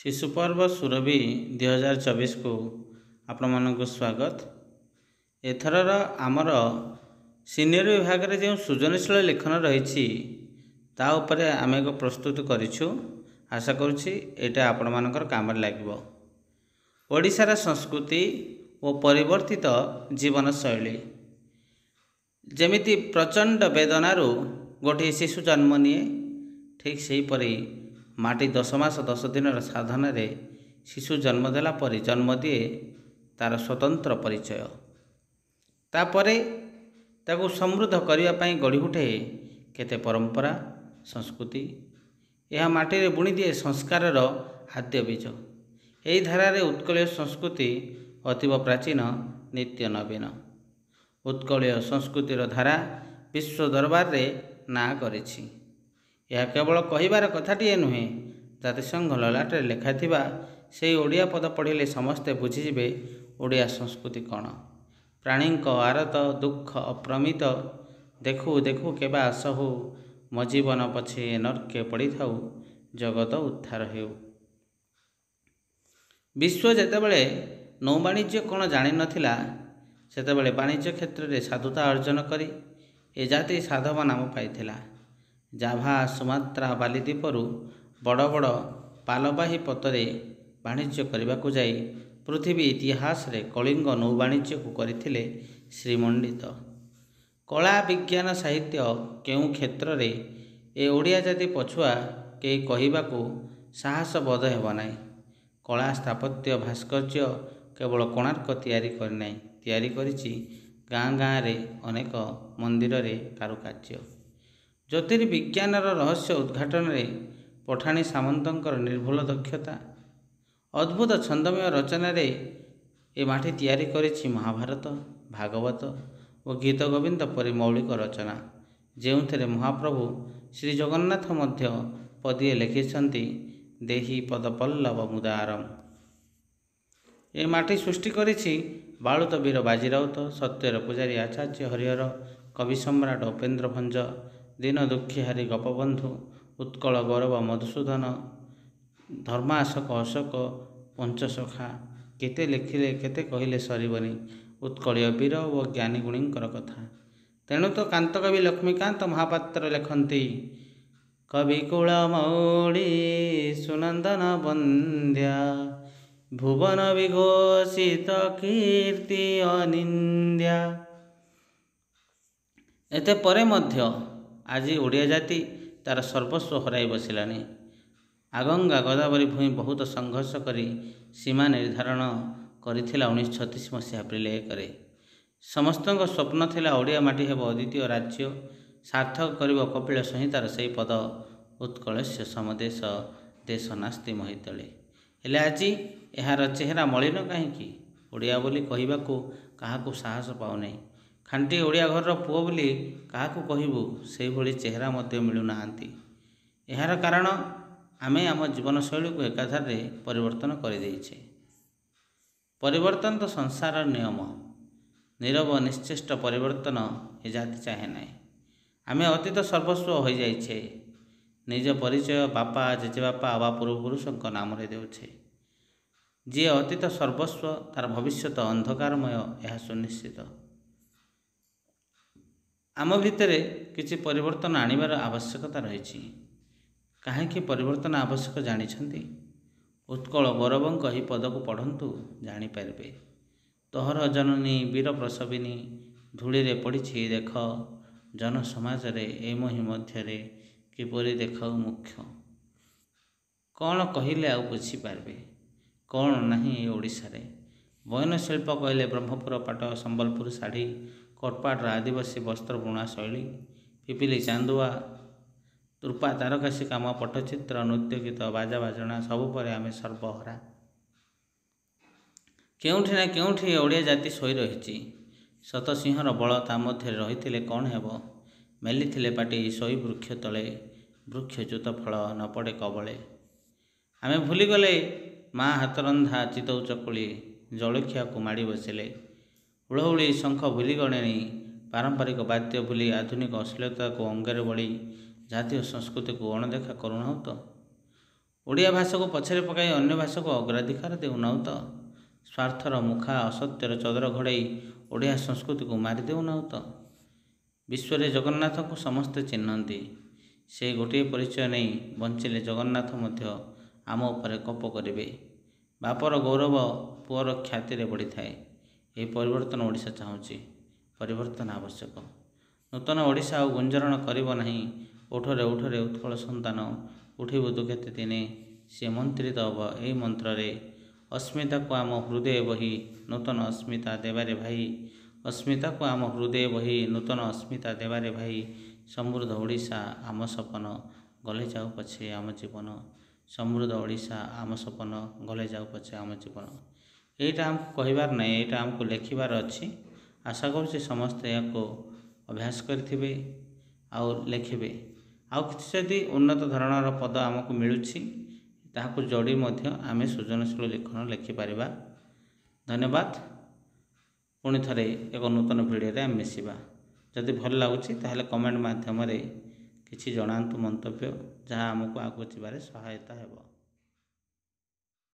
शिशु पर्व सुरभि 2024 को आपण को स्वागत। एथरर आमर सीनियर विभाग में जो सृजनशील लेखन रही ता उपरे आम एक प्रस्तुत करिछु। आशा करुछि एटा आपण मानकर काम लागिबो। ओडिशार संस्कृति और परिवर्तित जीवन शैली जेमिति प्रचंड वेदनारू गोटे शिशु जन्म निए, ठीक सेहीपरि माटी 10 मास 10 दिन साधन शिशु जन्म देला परि जन्म दिए तार स्वतंत्र परिचय। तापरे ताकू समृद्ध करने पाई गढ़ी उठे केते परंपरा संस्कृति। यह माटी रे बुणी दिए संस्कार आद्य बीज। यही धारार उत्कलीय संस्कृति अतीव प्राचीन नित्य नवीन। उत्कलीय संस्कृतिर धारा विश्व दरबार रे ना करिछि। यह केवल कहिबार कथाटिए नुहे, जातिसंघ ललाटे लेखाथिबा से ओडिया पद पढ़िले समस्ते बुझीजिबे ओडिया संस्कृति कौन। प्राणीक आरत दुख अप्रमित देखु देखु केबा असहु मो जीवन पछे नर्के पड़ी थाउ जगत उद्धार हेउ। विश्व जेतेबेले नौ वाणिज्य कौन जानि नथिला सेतेबेले वाणिज्य क्षेत्र में साधुता अर्जन करी ए जाति साधव नाम पाइथिला। जाभा सुमात्रा बालीद्वीपरू बड़ बड़ पालबाही पतरे वाणिज्य करने को जाई पृथ्वी इतिहास रे कलिंग नौ वाणिज्य को करथिले श्रीमंडित। कला विज्ञान साहित्य केउ क्षेत्र रे ए ओडिया जाति पछुआ के कहिबा को साहस बोध हेब नाही। कला स्थापत्य भास्कर्य केवल कोणार्क तैयारी करि नाही, तैयारी करिछि गाँ गाँ रे अनेक मंदिर रे कारुकार्य। ज्योतिर्विज्ञानर रहस्य उद्घाटन रे पठाणी सामंतंकर निर्भुल दक्षता। अद्भुत छंदमय रचना रे ए माटी तैयारी करिछि महाभारत भागवत और गीत गोविंद परि मौलिक रचना, जेउथरे महाप्रभु श्री जगन्नाथ मध्य पदिए लिखिछन्ति देहि पदपल्लव मुदारम। ए माटी सृष्टि करिछि बालुत वीर बाजीराउत, सत्यर पुजारी आचार्य हरिहर, कवि सम्राट उपेन्द्र भंज, दीन दुखिहारी गोपबंधु, उत्कल गौरव मधुसूदन, धर्माशोक अशोक पंचसखा। केते लिखिले केते कहिले सरीबनी उत्कलीय वीर और ज्ञानी गुणींकर कथा। तेणु तो कांतकवि लक्ष्मीकांत महापात्र लिखन्ति कवि कुलमौली सुनंदन बंद्या, भुवन विघोषित कीर्ति अनिंद्या। एते परे मध्य आज ओडिया जाति तार सर्वस्व हराई बसिलानी। आगंगा गोदावरी भूमि बहुत संघर्ष करी सीमा निर्धारण करिथिला 1936 मसीहा एप्रिल 1 रे। समस्तଙ୍କ स्वप्न थिला ओडिया माटी हेब अद्वितीय राज्य, सार्थक करिब कपिल संहितार सेही पद उत्कलस्य समदेश देश नास्ति महितले। हेले आज एहार चेहरा मलिन काहींकि? ओडिया बोली कहिबाकू काहाकू साहस पाउनै। खांटी ओडिया घर पुओ बोली काहाकू कहिबू से भली चेहरा मध्य मिलू नाहांती। एहार कारण आमे आम जीवनशैली को एकाधार रे परिवर्तन कर देइछे। परिवर्तन तो संसार नियम, नीरव निश्चेष्ट परिवर्तन ए जाति चाहे ना। आमे अतीत सर्वस्व हो जाइछे, निज परिचय बापा जेजेबापा आबा पूर्वपुरुष नाम रे देउछे। जी अतीत सर्वस्व तार भविष्यत अंधकारमय यह सुनिश्चित। आम भितर किछि परिवर्तन आनिबार आवश्यकता रही। कहीं परिवर्तन आवश्यक जानिछन्ति? उत्कल गौरवंक ही पद को पढ़ंतु जानिपारे। तोहर जननी वीर प्रसविनी धूली रे पड़ी देख, जन समाज रे एमहि मध्य किपरि देखाऊ मुख्य। कौन कहले आउ बुझीपारे कौन नहीं ओडिशा रे? बयन शिल्प कहले ब्रह्मपुर पाट, संबलपुर शाढ़ी, कोटपाटर आदिवासी वस्त्र बुणा शैली, पिपिली चांदुआ, रूपा तारकाशी काम, पट्टचित्र, नृत्य गीत, बाजा बाजना सबुपर आम सर्वहरा। केउठी ना केउठी ओडिया जाति शोई रही। शत सिंहर बल ता मध्य रही कौन हेब? मेलिथिले पाटी शोई वृक्ष तले, वृक्षच्युत फल न पड़े कबले। आमे भूलीगले माँ हाथरंधा चितौ चकुली, जलखिया को माड़ी बसिले। हुड़हुड़ी शंख भूलीगणे, पारंपरिक वाद्य भूली आधुनिक अश्लीलता को अंगरे बड़ी जातीय संस्कृति को अणदेखा करूना तो। ଓଡ଼ିଆ ଭାଷାକୁ ପଛରେ ପକାଇ ଅନ୍ୟ ଭାଷାକୁ ଅଗ୍ରାଧିକାର ଦେଉନାହୁଁ ତ? ସ୍ୱାର୍ଥର ମୁଖା ଅସତ୍ୟର ଚଦର ଘୋଡ଼ାଇ ଓଡ଼ିଆ ସଂସ୍କୃତିକୁ ମାରି ଦେଉନାହୁଁ ତ? ବିଶ୍ୱରେ ଜଗନ୍ନାଥଙ୍କୁ ସମସ୍ତେ ଚିହ୍ନନ୍ତି। ସେହି ଗୋଟିଏ ପରିଚୟ ନେଇ ବଞ୍ଚିଲେ ଜଗନ୍ନାଥ ମଧ୍ୟ ଆମ ଉପରେ କୋପ କରିବେ। ବାପର ଗୌରବ ପୁଅର ଖ୍ୟାତିରେ ବଢ଼ିଥାଏ। ଏହି ପରିବର୍ତ୍ତନ ଓଡ଼ିଶା ଚାହୁଁଛି। ପରିବର୍ତ୍ତନ ଆବଶ୍ୟକ। ନୂତନ ଓଡ଼ିଶା ଆଉ ଗୁଞ୍ଜରଣ କରିବ ନାହିଁ। ଉଠରେ ଉଠରେ ଉତ୍କଳ ସନ୍ତାନ, ଉଠିବୁ ତୁ କେତେ ଦିନେ। ସିଏ ମନ୍ତ୍ରିତ ହେବ ଏହି ମନ୍ତ୍ରରେ। ଅସ୍ମିତାକୁ ଆମ ହୃଦୟ ବହି ନୂତନ ଅସ୍ମିତା ଦେବାରେ ଭାଇ। ଅସ୍ମିତାକୁ ଆମ ହୃଦୟ ବହି ନୂତନ ଅସ୍ମିତା ଦେବାରେ ଭାଇ। ସମୃଦ୍ଧ ଓଡ଼ିଶା ଆମ ସପନ, ଗଲେ ଯାଉ ପଛେ ଆମ ଜୀବନ। ସମୃଦ୍ଧ ଓଡ଼ିଶା ଆମ ସପନ, ଗଲେ ଯାଉ ପଛେ ଆମ ଜୀବନ। ଏଇଟା ଆମକୁ କହିବାର ନାହିଁ, ଏଇଟା ଆମକୁ ଲେଖିବାର ଅଛି। ଆଶା କରୁଛି ସମସ୍ତେ ଏହାକୁ ଅଭ୍ୟାସ କରିଥିବେ ଆଉ ଲେଖିବେ। ଆଉ କିଛି ଯଦି ଉନ୍ନତ ଧରଣର ପଦ ଆମକୁ ମିଳୁଛି ତାହାକୁ ଯୋଡ଼ି ମଧ୍ୟ ଆମେ ସୃଜନଶୀଳ ଲେଖନ ଲେଖିପାରିବା। ଧନ୍ୟବାଦ। ପୁଣି ଥରେ ଏକ ନୂତନ ଭିଡ଼ିଓରେ ଆମେ ମିଶିବା। ଯଦି ଭଲ ଲାଗୁଛି ତାହେଲେ କମେଣ୍ଟ ମାଧ୍ୟମରେ କିଛି ଜଣାନ୍ତୁ ମନ୍ତବ୍ୟ, ଯାହା ଆମକୁ ଆଗକୁ ଯିବାରେ ସହାୟତା ହେବ।